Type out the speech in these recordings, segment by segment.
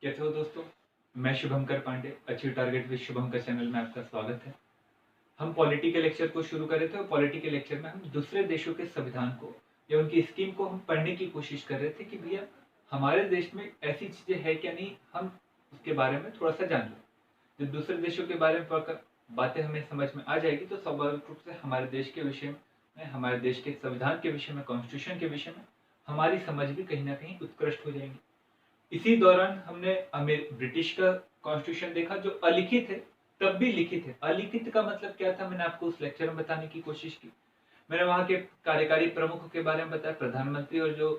कैसे हो दोस्तों। मैं Shubhankar Pandey, achieve target with Shubhankar channel में आपका स्वागत है। हम पॉलिटी के लेक्चर को शुरू कर रहे थे और पॉलिटी के लेक्चर में हम दूसरे देशों के संविधान को या उनकी स्कीम को हम पढ़ने की कोशिश कर रहे थे कि भैया हमारे देश में ऐसी चीजें है क्या नहीं, हम उसके बारे में थोड़ा सा जान लें। जब दूसरे देशों के बारे में पढ़कर बातें हमें समझ में आ जाएगी तो स्वाभाविक रूप से हमारे देश के विषय में, हमारे देश के संविधान के विषय में, कॉन्स्टिट्यूशन के विषय में हमारी समझ भी कहीं ना कहीं उत्कृष्ट हो जाएंगी। इसी दौरान हमने ब्रिटिश का कॉन्स्टिट्यूशन देखा जो अलिखित है, तब भी लिखित है। अलिखित का मतलब क्या था, मैंने आपको उस लेक्चर में बताने की कोशिश की। मैंने वहां के कार्यकारी प्रमुख के बारे में बताया, प्रधानमंत्री, और जो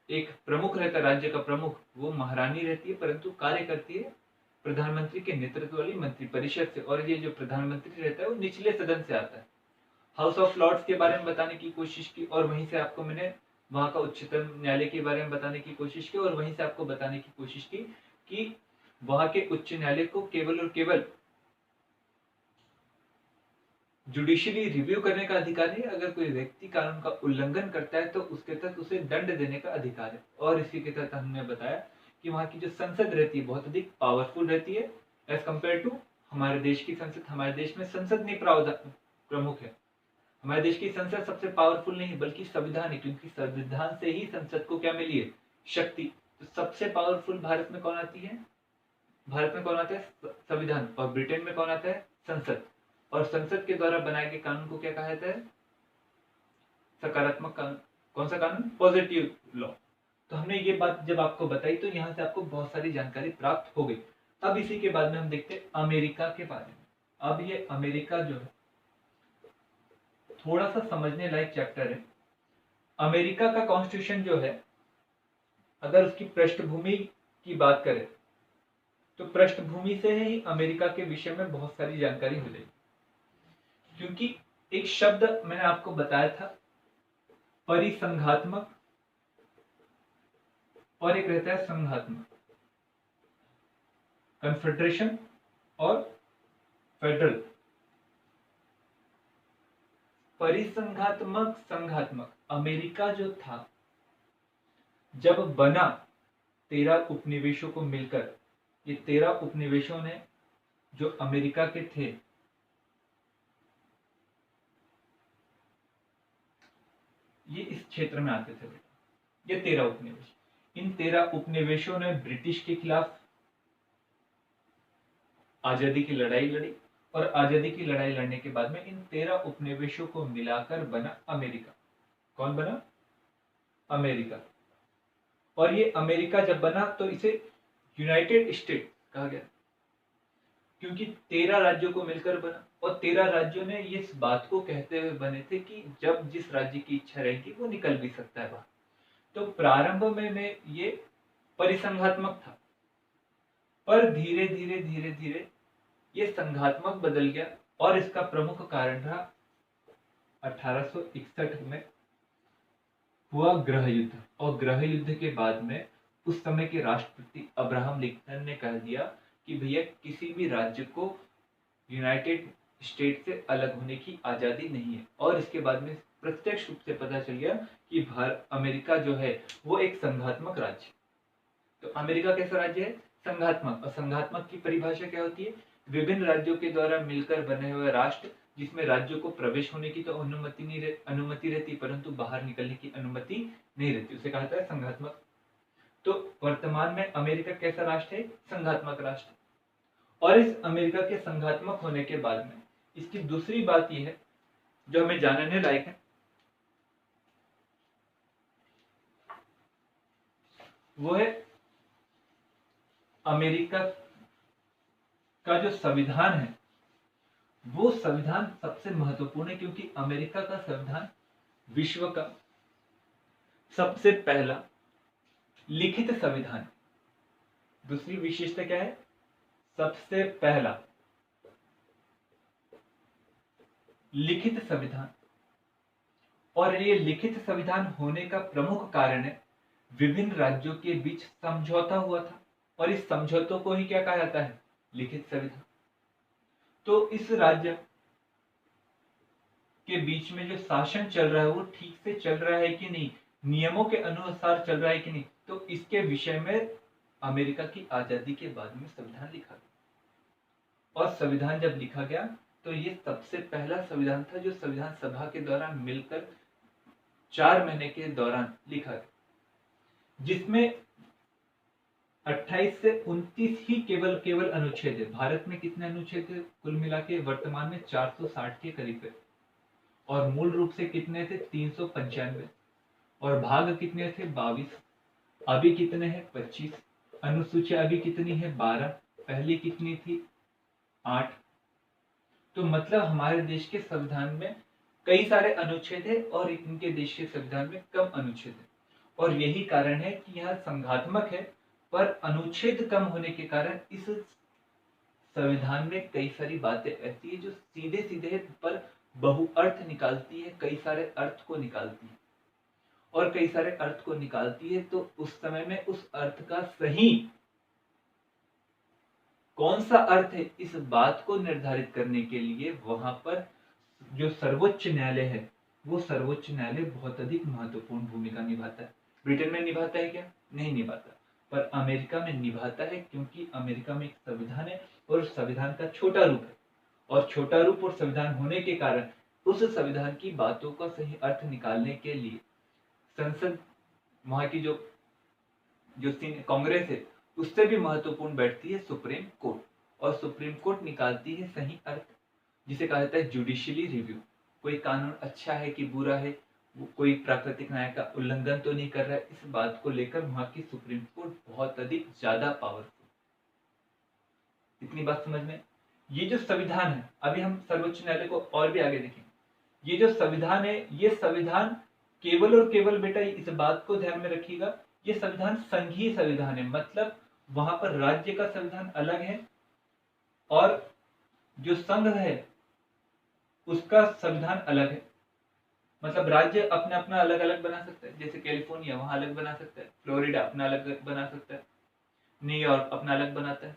एक प्रमुख रहता है, राज्य का प्रमुख, वो महारानी रहती है परंतु कार्य करती है प्रधानमंत्री के नेतृत्व वाली मंत्रिपरिषद से, और ये जो प्रधानमंत्री रहता है वो निचले सदन से आता है। हाउस ऑफ लॉर्ड्स के बारे में बताने की कोशिश की और वहीं से आपको मैंने वहां का उच्चतम न्यायालय के बारे में बताने की कोशिश की और वहीं से आपको बताने की कोशिश की कि वहां के उच्च न्यायालय को केवल और केवल जुडिशरी रिव्यू करने का अधिकार नहीं, अगर कोई व्यक्ति कानून का उल्लंघन करता है तो उसके तहत उसे दंड देने का अधिकार है। और इसी के तहत हमने बताया कि वहां की जो संसद रहती है बहुत अधिक पावरफुल रहती है एज कम्पेयर टू हमारे देश की संसद। हमारे देश में संसद नहीं प्रावधान प्रमुख है, हमारे देश की संसद सबसे पावरफुल नहीं है बल्कि संविधान है, क्योंकि संविधान से ही संसद को क्या मिली है, शक्ति। तो सबसे पावरफुल भारत में कौन आती है, भारत में कौन आता है, संविधान। और ब्रिटेन में कौन आता है, संसद। और संसद के द्वारा बनाए गए कानून को क्या कहा जाता है, सकारात्मक कानून। कौन सा कानून, पॉजिटिव लॉ। तो हमने ये बात जब आपको बताई तो यहाँ से आपको बहुत सारी जानकारी प्राप्त हो गई। अब इसी के बाद में हम देखते हैं अमेरिका के बारे में। अब ये अमेरिका जो है थोड़ा सा समझने लायक चैप्टर है। अमेरिका का कॉन्स्टिट्यूशन जो है, अगर उसकी पृष्ठभूमि की बात करें तो पृष्ठभूमि से ही अमेरिका के विषय में बहुत सारी जानकारी हो जाएगी। क्योंकि एक शब्द मैंने आपको बताया था, परिसंघात्मक, और एक रहता है संघात्मक, कन्फेडरेशन और फेडरल। परिसंघात्मक, संघात्मक, अमेरिका जो था जब बना 13 उपनिवेशों को मिलकर, ये 13 उपनिवेशों ने जो अमेरिका के थे, ये इस क्षेत्र में आते थे बेटा। ये 13 उपनिवेश, इन 13 उपनिवेशों ने ब्रिटिश के खिलाफ आजादी की लड़ाई लड़ी और आजादी की लड़ाई लड़ने के बाद में इन 13 उपनिवेशों को मिलाकर बना अमेरिका। कौन बना, अमेरिका। और ये अमेरिका जब बना तो इसे यूनाइटेड स्टेट कहा गया, क्योंकि 13 राज्यों को मिलकर बना। और 13 राज्यों ने इस बात को कहते हुए बने थे कि जब जिस राज्य की इच्छा रहेगी वो निकल भी सकता है बाहर। तो प्रारंभ में ये परिसंघात्मक था, पर धीरे धीरे धीरे धीरे ये संघात्मक बदल गया। और इसका प्रमुख कारण रहा 1861 में हुआ गृह युद्ध। और गृह युद्ध के बाद में उस समय के राष्ट्रपति अब्राहम लिंकन ने कह दिया कि भैया किसी भी राज्य को यूनाइटेड स्टेट से अलग होने की आजादी नहीं है। और इसके बाद में प्रत्यक्ष रूप से पता चल गया कि अमेरिका जो है वो एक संघात्मक राज्य। तो अमेरिका कैसा राज्य है, संघात्मक। और संघात्मक की परिभाषा क्या होती है, विभिन्न राज्यों के द्वारा मिलकर बने हुए राष्ट्र, जिसमें राज्यों को प्रवेश होने की तो अनुमति रहती परंतु बाहर निकलने की अनुमति नहीं रहती, उसे कहा जाता है संघात्मक। तो वर्तमान में अमेरिका कैसा राष्ट्र है, संघात्मक राष्ट्र। और इस अमेरिका के संघात्मक होने के बाद में इसकी दूसरी बात यह है जो हमें जानने लायक है, वो है अमेरिका का जो संविधान है वो संविधान सबसे महत्वपूर्ण है, क्योंकि अमेरिका का संविधान विश्व का सबसे पहला लिखित संविधान। दूसरी विशेषता क्या है, सबसे पहला लिखित संविधान। और ये लिखित संविधान होने का प्रमुख कारण है विभिन्न राज्यों के बीच समझौता हुआ था, और इस समझौतों को ही क्या कहा जाता है, लिखित संविधान। तो इस राज्य के बीच में जो शासन चल रहा है वो ठीक से चल रहा है कि नहीं, नियमों के अनुसार चल रहा है कि नहीं, तो इसके विषय में अमेरिका की आजादी के बाद में संविधान लिखा गया। और संविधान जब लिखा गया तो ये सबसे पहला संविधान था जो संविधान सभा के दौरान मिलकर 4 महीने के दौरान लिखा गया, जिसमें 28 से 29 ही केवल अनुच्छेद है। भारत में कितने अनुच्छेद थे कुल मिला के? वर्तमान में 460 के करीब है। और मूल रूप से कितने थे? 395। और भाग कितने थे? 22। अभी कितने हैं? 25। अनुसूचियां अभी कितनी है? 12। पहली कितनी थी? 8। तो मतलब हमारे देश के संविधान में कई सारे अनुच्छेद है और इनके देश के संविधान में कम अनुच्छेद है। और यही कारण है कि यह संघात्मक है, पर अनुच्छेद कम होने के कारण इस संविधान में कई सारी बातें ऐसी है जो सीधे सीधे है पर बहुअर्थ निकालती है, कई सारे अर्थ को निकालती है। और कई सारे अर्थ को निकालती है तो उस समय में उस अर्थ का सही कौन सा अर्थ है, इस बात को निर्धारित करने के लिए वहां पर जो सर्वोच्च न्यायालय है, वो सर्वोच्च न्यायालय बहुत अधिक महत्वपूर्ण भूमिका निभाता है। ब्रिटेन में निभाता है क्या? नहीं निभाता, पर अमेरिका में निभाता है, क्योंकि अमेरिका में एक संविधान है और संविधान का छोटा रूप है। और छोटा रूप और संविधान होने के कारण उस संविधान की बातों का सही अर्थ निकालने के लिए संसद, वहां की जो जो कांग्रेस है, उससे भी महत्वपूर्ण बैठती है सुप्रीम कोर्ट। और सुप्रीम कोर्ट निकालती है सही अर्थ, जिसे कहा जाता है जुडिशियली रिव्यू। कोई कानून अच्छा है कि बुरा है, वो कोई प्राकृतिक न्याय का उल्लंघन तो नहीं कर रहा है, इस बात को लेकर वहां की सुप्रीम कोर्ट बहुत अधिक ज्यादा पावरफुल। इतनी बात समझ में? ये जो संविधान है, अभी हम सर्वोच्च न्यायालय को और भी आगे देखेंगे। ये जो संविधान है, ये संविधान केवल और केवल बेटा इस बात को ध्यान में रखिएगा, ये संविधान संघीय संविधान है। मतलब वहां पर राज्य का संविधान अलग है और जो संघ है उसका संविधान अलग है। मतलब राज्य अपना अपना अलग अलग बना सकता है, जैसे कैलिफोर्निया वहां अलग बना सकता है, फ्लोरिडा अपना अलग बना सकता है, न्यूयॉर्क अपना अलग बनाता है,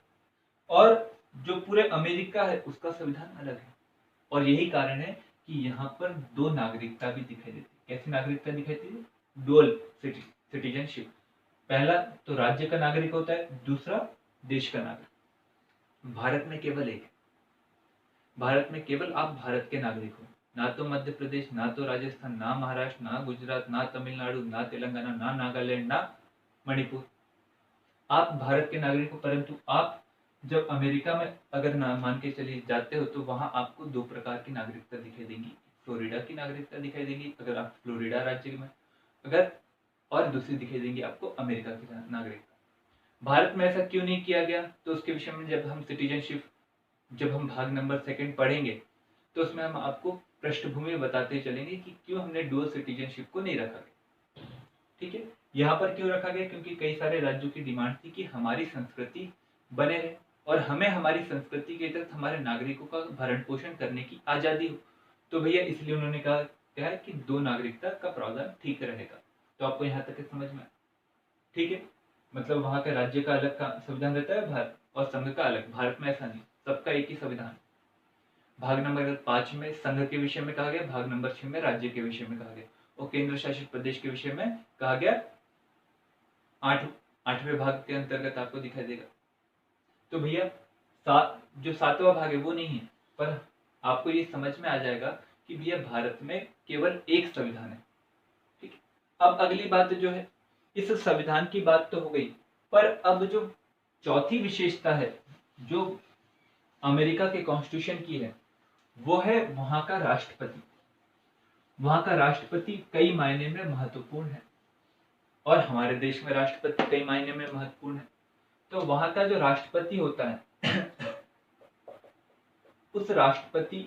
और जो पूरे अमेरिका है उसका संविधान अलग है। और यही कारण है कि यहाँ पर दो नागरिकता भी दिखाई देती है। कैसी नागरिकता दिखाई देती है? Dual citizenship. पहला तो राज्य का नागरिक होता है, दूसरा देश का नागरिक। भारत में केवल एक है। भारत में केवल आप भारत के नागरिक हो, ना तो मध्य प्रदेश, ना तो राजस्थान, ना महाराष्ट्र, ना गुजरात, ना तमिलनाडु, ना तेलंगाना, ना नागालैंड, ना मणिपुर। आप भारत के नागरिक हो, परंतु आप जब अमेरिका में अगर मान के चलिए जाते हो तो वहां आपको दो प्रकार की नागरिकता दिखाई देंगी। फ्लोरिडा की नागरिकता दिखाई देगी अगर आप फ्लोरिडा राज्य में, अगर और दूसरी दिखाई देंगी आपको अमेरिका की नागरिकता। भारत में ऐसा क्यों नहीं किया गया, तो उसके विषय में जब हम सिटीजनशिप, जब हम भाग नंबर 2 पढ़ेंगे तो उसमें हम आपको पृष्ठभूमि बताते चलेंगे कि क्यों हमने डुअल सिटीजनशिप को नहीं रखा गया। ठीक है, यहाँ पर क्यों रखा गया? क्योंकि कई सारे राज्यों की डिमांड थी कि हमारी संस्कृति बने रहे और हमें हमारी संस्कृति के तहत हमारे नागरिकों का भरण पोषण करने की आजादी हो। तो भैया इसलिए उन्होंने कहा है कि दो नागरिकता का प्रावधान ठीक रहेगा। तो आपको यहाँ तक समझ में? ठीक है, मतलब वहां का राज्य का अलग का संविधान रहता है भारत, और संघ का अलग। भारत में ऐसा नहीं, सबका एक ही संविधान। भाग नंबर 5 में संघ के विषय में कहा गया, भाग नंबर 6 में राज्य के विषय में कहा गया, और केंद्र शासित प्रदेश के विषय में कहा गया 8वें भाग के अंतर्गत आपको दिखाई देगा। तो भैया जो 7वां भाग है वो नहीं है, पर आपको ये समझ में आ जाएगा कि भैया भारत में केवल एक संविधान है। ठीक है, अब अगली बात जो है, इस संविधान की बात तो हो गई, पर अब जो चौथी विशेषता है जो अमेरिका के कॉन्स्टिट्यूशन की है, वो है वहां का राष्ट्रपति। वहां का राष्ट्रपति कई मायने में महत्वपूर्ण है, और हमारे देश में राष्ट्रपति कई मायने में महत्वपूर्ण है। तो वहां का जो राष्ट्रपति होता है उस राष्ट्रपति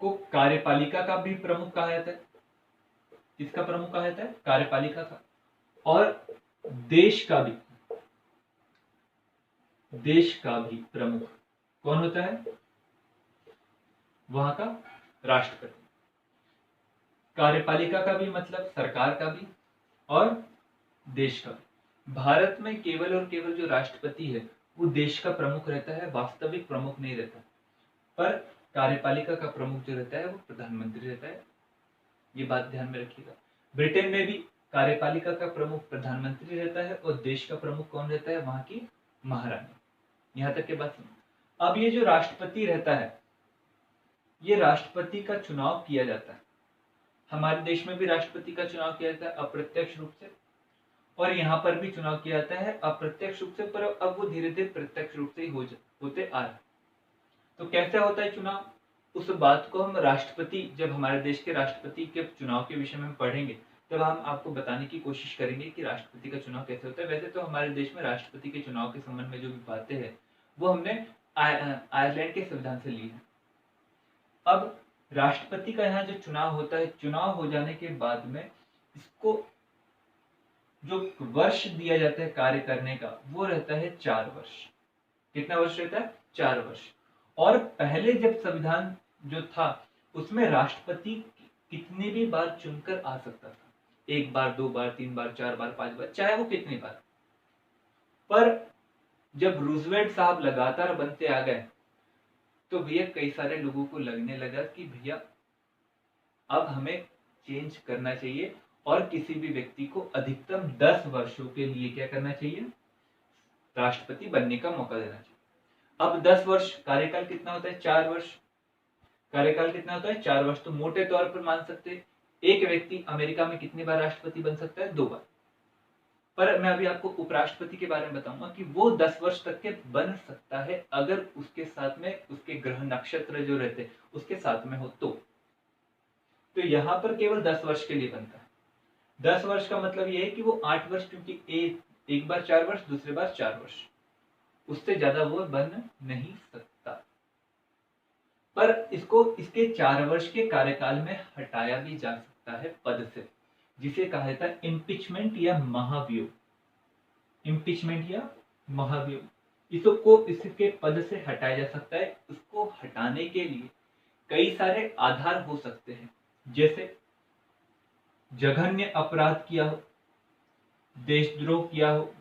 को कार्यपालिका का भी प्रमुख कहा जाता है। किसका प्रमुख कहा जाता है? कार्यपालिका का। और देश का भी प्रमुख कौन होता है? वहां का राष्ट्रपति। कार्यपालिका का भी मतलब सरकार का भी, और देश का भी। भारत में केवल और केवल जो राष्ट्रपति है वो देश का प्रमुख रहता है, वास्तविक प्रमुख नहीं रहता। पर कार्यपालिका का प्रमुख जो रहता है वो प्रधानमंत्री रहता है। ये बात ध्यान में रखिएगा। ब्रिटेन में भी कार्यपालिका का प्रमुख प्रधानमंत्री रहता है और देश का प्रमुख कौन रहता है, वहां की महारानी। यहाँ तक के बात सुनो। अब ये जो राष्ट्रपति रहता है, ये राष्ट्रपति का चुनाव किया जाता है। हमारे देश में भी राष्ट्रपति का चुनाव किया जाता है अप्रत्यक्ष रूप से, और यहाँ पर भी चुनाव किया जाता है अप्रत्यक्ष रूप से, पर अब वो धीरे धीरे प्रत्यक्ष रूप से ही होते आ रहा है। तो कैसे होता है चुनाव, उस बात को हम राष्ट्रपति, जब हमारे देश के राष्ट्रपति के चुनाव के विषय में हम पढ़ेंगे तब हम आपको बताने की कोशिश करेंगे कि राष्ट्रपति का चुनाव कैसे होता है। वैसे तो हमारे देश में राष्ट्रपति के चुनाव के संबंध में जो भी बातें हैं वो हमने आयरलैंड के संविधान से ली है। अब राष्ट्रपति का यहाँ जो चुनाव होता है, चुनाव हो जाने के बाद में इसको जो वर्ष दिया जाता है कार्य करने का, वो रहता है 4 वर्ष। कितना वर्ष रहता है, 4 वर्ष। और पहले जब संविधान जो था उसमें राष्ट्रपति कितनी भी बार चुनकर आ सकता था, 1 बार, 2 बार, 3 बार, 4 बार, 5 बार, चाहे वो कितनी बार। पर जब रूजवेल्ट साहब लगातार बनते आ गए तो भैया कई सारे लोगों को लगने लगा कि भैया अब हमें चेंज करना चाहिए और किसी भी व्यक्ति को अधिकतम 10 वर्षों के लिए क्या करना चाहिए, राष्ट्रपति बनने का मौका देना चाहिए। अब 10 वर्ष, कार्यकाल कितना होता है, 4 वर्ष। कार्यकाल कितना होता है, 4 वर्ष। तो मोटे तौर पर मान सकते हैं एक व्यक्ति अमेरिका में कितनी बार राष्ट्रपति बन सकता है, 2 बार। पर मैं अभी आपको उपराष्ट्रपति के बारे में बताऊंगा कि वो 10 वर्ष तक के बन सकता है अगर उसके साथ में उसके ग्रह नक्षत्र जो रहते हैं उसके साथ में हो तो यहाँ पर केवल 10 वर्ष के लिए बनता है। 10 वर्ष का मतलब ये है कि वो 8 वर्ष, क्योंकि एक बार 4 वर्ष, दूसरी बार 4 वर्ष, उससे ज्यादा वो बन नहीं सकता। पर इसको इसके 4 वर्ष के कार्यकाल में हटाया भी जा सकता है पद से, जिसे कहा जाता है इम्पीचमेंट या महाभियोग। इम्पीचमेंट या महाभियोग, इसको इसके पद से हटाया जा सकता है। उसको हटाने के लिए कई सारे आधार हो सकते हैं, जैसे जघन्य अपराध किया हो, देशद्रोह किया हो,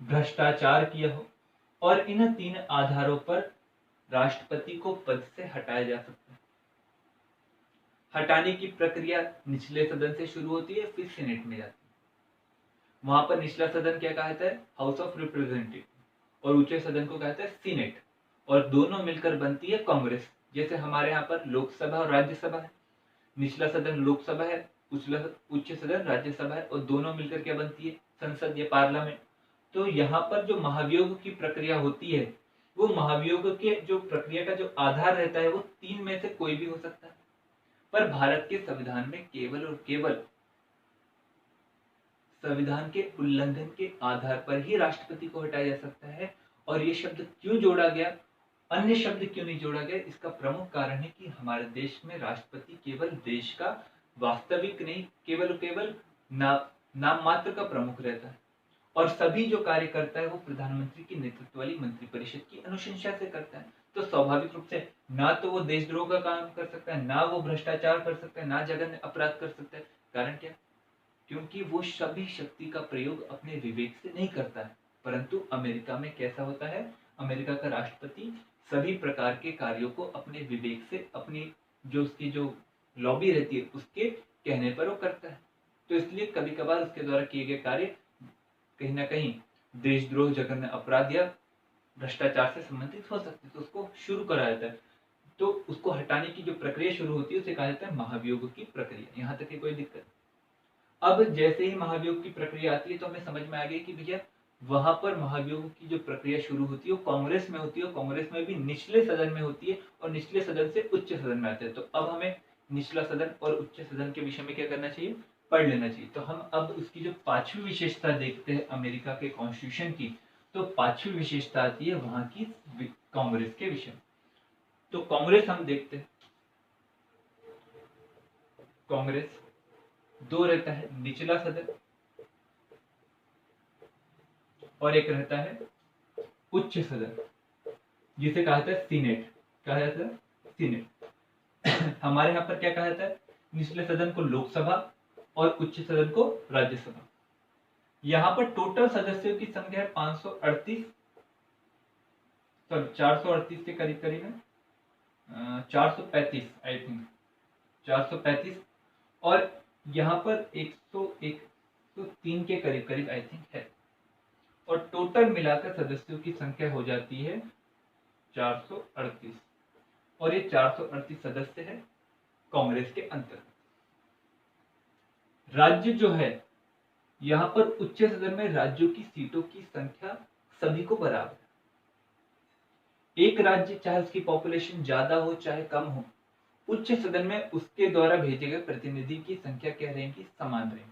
भ्रष्टाचार किया हो, और इन 3 आधारों पर राष्ट्रपति को पद से हटाया जा सकता है। हटाने की प्रक्रिया निचले सदन से शुरू होती है, फिर सीनेट में जाती है। वहां पर निचला सदन क्या कहता है, हाउस ऑफ रिप्रेजेंटेटिव, और ऊंचे सदन को कहता है सीनेट, और दोनों मिलकर बनती है कांग्रेस। जैसे हमारे यहाँ पर लोकसभा और राज्यसभा है, निचला सदन लोकसभा है, उच्च सदन राज्यसभा है, और दोनों मिलकर क्या बनती है, संसद या पार्लियामेंट। तो यहाँ पर जो महाभियोग की प्रक्रिया होती है, वो महाभियोग के जो प्रक्रिया का जो आधार रहता है वो 3 में से कोई भी हो सकता है। पर भारत के संविधान में केवल और केवल संविधान के उल्लंघन के आधार पर ही राष्ट्रपति को हटाया जा सकता है। और ये शब्द क्यों जोड़ा गया, अन्य शब्द क्यों नहीं जोड़ा गया, इसका प्रमुख कारण है कि हमारे देश में राष्ट्रपति केवल देश का वास्तविक नहीं, केवल नाम मात्र का प्रमुख रहता है, और सभी जो कार्य करता है वो प्रधानमंत्री की नेतृत्व वाली मंत्रिपरिषद की अनुशंसा से करता है। तो स्वाभाविक रूप से ना तो वो देशद्रोह का काम कर सकता है, ना वो भ्रष्टाचार कर सकता है, ना जघन्य अपराध कर सकता है। कारण क्या, क्योंकि वो सभी शक्ति का प्रयोग अपने विवेक से नहीं करता है। परंतु अमेरिका में कैसा होता है, अमेरिका का राष्ट्रपति सभी प्रकार के कार्यों को अपने विवेक से, अपनी जो उसकी जो लॉबी रहती है उसके कहने पर वो करता है। तो इसलिए कभी कभार उसके द्वारा किए गए कार्य कहीं ना कहीं देशद्रोह, जघन्य अपराध या भ्रष्टाचार से संबंधित हो सकते हैं, तो उसको शुरू करा जाता है। तो उसको हटाने की जो प्रक्रिया शुरू होती है उसे कहा जाता है महाभियोग की प्रक्रिया। यहाँ तक की कोई दिक्कत। अब जैसे ही महाभियोग की प्रक्रिया आती है तो हमें समझ में आ गया कि भैया वहां पर महाभियोग की जो प्रक्रिया शुरू होती है वो कांग्रेस में होती है, और कांग्रेस में भी निचले सदन में होती है, और निचले सदन से उच्च सदन में आते हैं। तो अब हमें निचला सदन और उच्च सदन के विषय में क्या करना चाहिए, पढ़ लेना चाहिए। तो हम अब उसकी जो 5वीं विशेषता देखते हैं अमेरिका के कॉन्स्टिट्यूशन की, तो 5वीं विशेषता आती है वहां की कांग्रेस के विषय में। तो कांग्रेस हम देखते हैं, कांग्रेस 2 रहता है, निचला सदन, और एक रहता है उच्च सदन, जिसे कहा जाता है सीनेट। कहा जाता है सीनेट। हमारे यहाँ पर क्या कहा जाता है, निचले सदन को लोकसभा और उच्च सदन को राज्यसभा। यहाँ पर टोटल सदस्यों की संख्या है 538, 438 के करीब करीब है, 435 आई थिंक, 435। और यहाँ पर 101 तो 3 के करीब करीब आई थिंक है, और टोटल मिलाकर सदस्यों की संख्या हो जाती है 438, और ये 438 सदस्य है कांग्रेस के अंतर्गत। राज्य जो है, यहाँ पर उच्च सदन में राज्यों की सीटों की संख्या सभी को बराबर है। एक राज्य चाहे उसकी पॉपुलेशन ज्यादा हो चाहे कम हो, उच्च सदन में उसके द्वारा भेजे गए प्रतिनिधि की संख्या क्या रहेगी? समान रहेगी।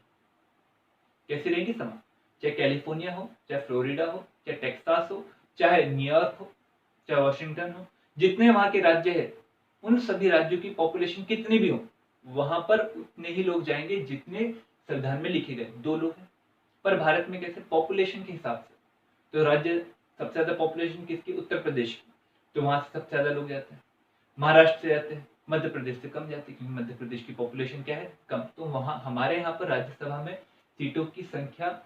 कैसे रहेगी? समान। चाहे कैलिफोर्निया हो, चाहे फ्लोरिडा हो, चाहे टेक्सास हो, चाहे न्यूयॉर्क हो, चाहे वॉशिंगटन हो, जितने वहां के राज्य है, उन सभी राज्यों की पॉपुलेशन कितनी भी हो, वहां पर उतने ही लोग जाएंगे जितने संविधान में लिखे गए। 2 लोग हैं। पर भारत में कैसे? पॉपुलेशन के हिसाब से। तो राज्य सबसे ज्यादा पॉपुलेशन किसकी? उत्तर प्रदेश की, तो वहां से सबसे ज्यादा लोग जाते हैं। महाराष्ट्र से जाते हैं, मध्य प्रदेश से कम जाते हैं, क्योंकि मध्य प्रदेश की पॉपुलेशन क्या है? कम। तो वहां हमारे यहाँ पर राज्यसभा में सीटों की संख्या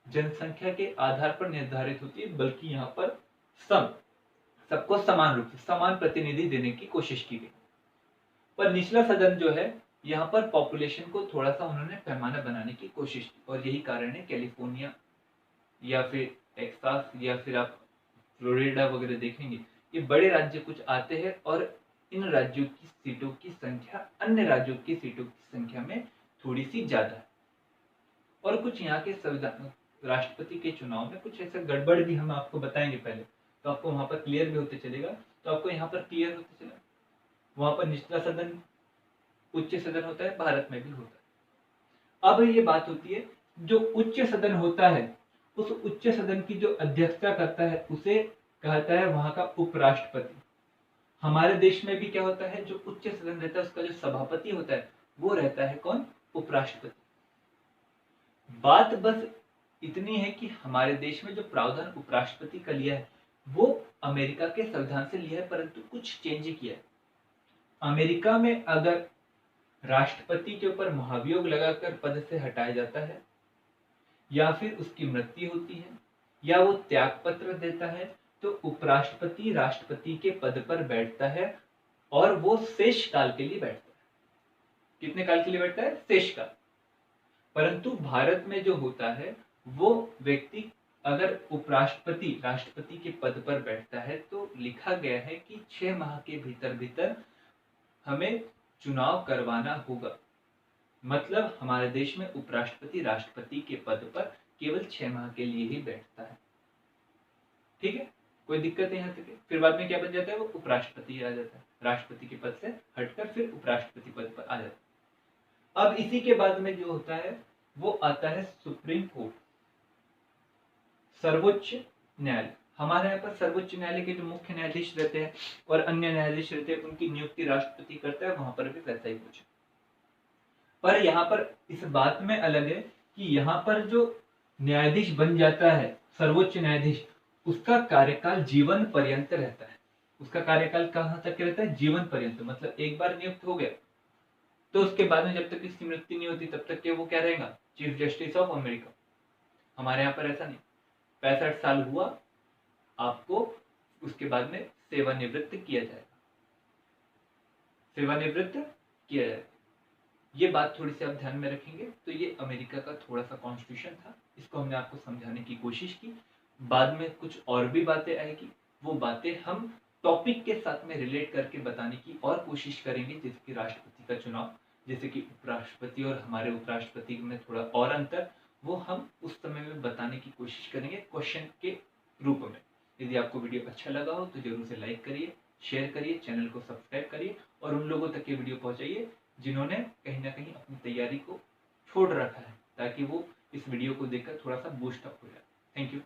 जनसंख्या के आधार पर निर्धारित होती है, बल्कि यहाँ पर सबको समान रूप से समान प्रतिनिधि देने की कोशिश की गई। पर निचला सदन जो है, यहाँ पर पॉपुलेशन को थोड़ा सा उन्होंने पैमाना बनाने की कोशिश की, और यही कारण है कैलिफोर्निया या फिर टेक्सास या फिर आप फ्लोरिडा वगैरह देखेंगे, ये बड़े राज्य कुछ आते हैं, और इन राज्यों की सीटों की संख्या अन्य राज्यों की सीटों की संख्या में थोड़ी सी ज्यादा है। और कुछ यहाँ के संविधान राष्ट्रपति के चुनाव में कुछ ऐसा गड़बड़ भी हम आपको बताएंगे पहले, तो आपको वहां पर क्लियर भी होते चलेगा। तो आपको यहाँ पर क्लियर होते चलेगा, वहां पर निचला सदन उच्च सदन होता है, भारत में भी होता है। अब ये बात होती है, जो उच्च सदन होता है, उस उच्च सदन की जो अध्यक्षता करता है उसे कहता है वहां का उपराष्ट्रपति। हमारे देश में भी क्या होता है, जो उच्च सदन रहता है उसका जो सभापति होता है वो रहता है कौन? उपराष्ट्रपति। बात बस इतनी है कि हमारे देश में जो प्रावधान उपराष्ट्रपति का लिया है वो अमेरिका के संविधान से लिया है, परंतु कुछ चेंज किया है। अमेरिका में अगर राष्ट्रपति के ऊपर महाभियोग लगाकर पद से हटाया जाता है, या फिर उसकी मृत्यु होती है, या वो त्याग पत्र देता है, तो उपराष्ट्रपति राष्ट्रपति के पद पर बैठता है, और वो शेष काल के लिए बैठता है। कितने काल के लिए बैठता है? शेष काल। परंतु भारत में जो होता है, वो व्यक्ति अगर उपराष्ट्रपति राष्ट्रपति के पद पर बैठता है तो लिखा गया है कि 6 माह के भीतर भीतर हमें चुनाव करवाना होगा। मतलब हमारे देश में उपराष्ट्रपति राष्ट्रपति के पद पर केवल 6 माह के लिए ही बैठता है। ठीक है, कोई दिक्कत है यहाँ तक? फिर बाद में क्या बन जाता है? वो उपराष्ट्रपति आ जाता है, राष्ट्रपति के पद से हटकर फिर उपराष्ट्रपति पद पर आ जाता है। अब इसी के बाद में जो होता है वो आता है सुप्रीम कोर्ट, सर्वोच्च न्यायालय। हमारे यहाँ पर सर्वोच्च न्यायालय के जो मुख्य न्यायाधीश रहते हैं और अन्य न्यायाधीश रहते हैं, उनकी नियुक्ति राष्ट्रपति करता है, वहां पर भी वैसा ही कुछ। पर यहाँ पर इस बात में अलग है कि यहाँ पर जो न्यायाधीश बन जाता है सर्वोच्च न्यायाधीश, उसका कार्यकाल जीवन पर्यंत रहता है। उसका कार्यकाल कहाँ तक रहता है? जीवन पर्यंत। मतलब एक बार नियुक्त हो गया तो उसके बाद में जब तक इसकी मृत्यु नहीं होती तब तक के वो क्या रहेगा? Chief justice of America. हमारे यहाँ पर ऐसा नहीं। 65 साल हुआ आपको, उसके बाद में सेवानिवृत्त किया जाएगा, सेवानिवृत्त किया जाएगा। ये बात थोड़ी सी आप ध्यान में रखेंगे। तो ये अमेरिका का थोड़ा सा कॉन्स्टिट्यूशन था, इसको हमने आपको समझाने की कोशिश की। बाद में कुछ और भी बातें आएगी, वो बातें हम टॉपिक के साथ में रिलेट करके बताने की और कोशिश करेंगे, जैसे कि राष्ट्रपति का चुनाव, जैसे कि उपराष्ट्रपति और हमारे उपराष्ट्रपति में थोड़ा और अंतर, वो हम उस समय में बताने की कोशिश करेंगे क्वेश्चन के रूप में। यदि आपको वीडियो अच्छा लगा हो तो जरूर से लाइक करिए, शेयर करिए, चैनल को सब्सक्राइब करिए और उन लोगों तक ये वीडियो पहुंचाइए जिन्होंने कहीं ना कहीं अपनी तैयारी को छोड़ रखा है, ताकि वो इस वीडियो को देखकर थोड़ा सा बूस्ट अप हो जाए। Thank you.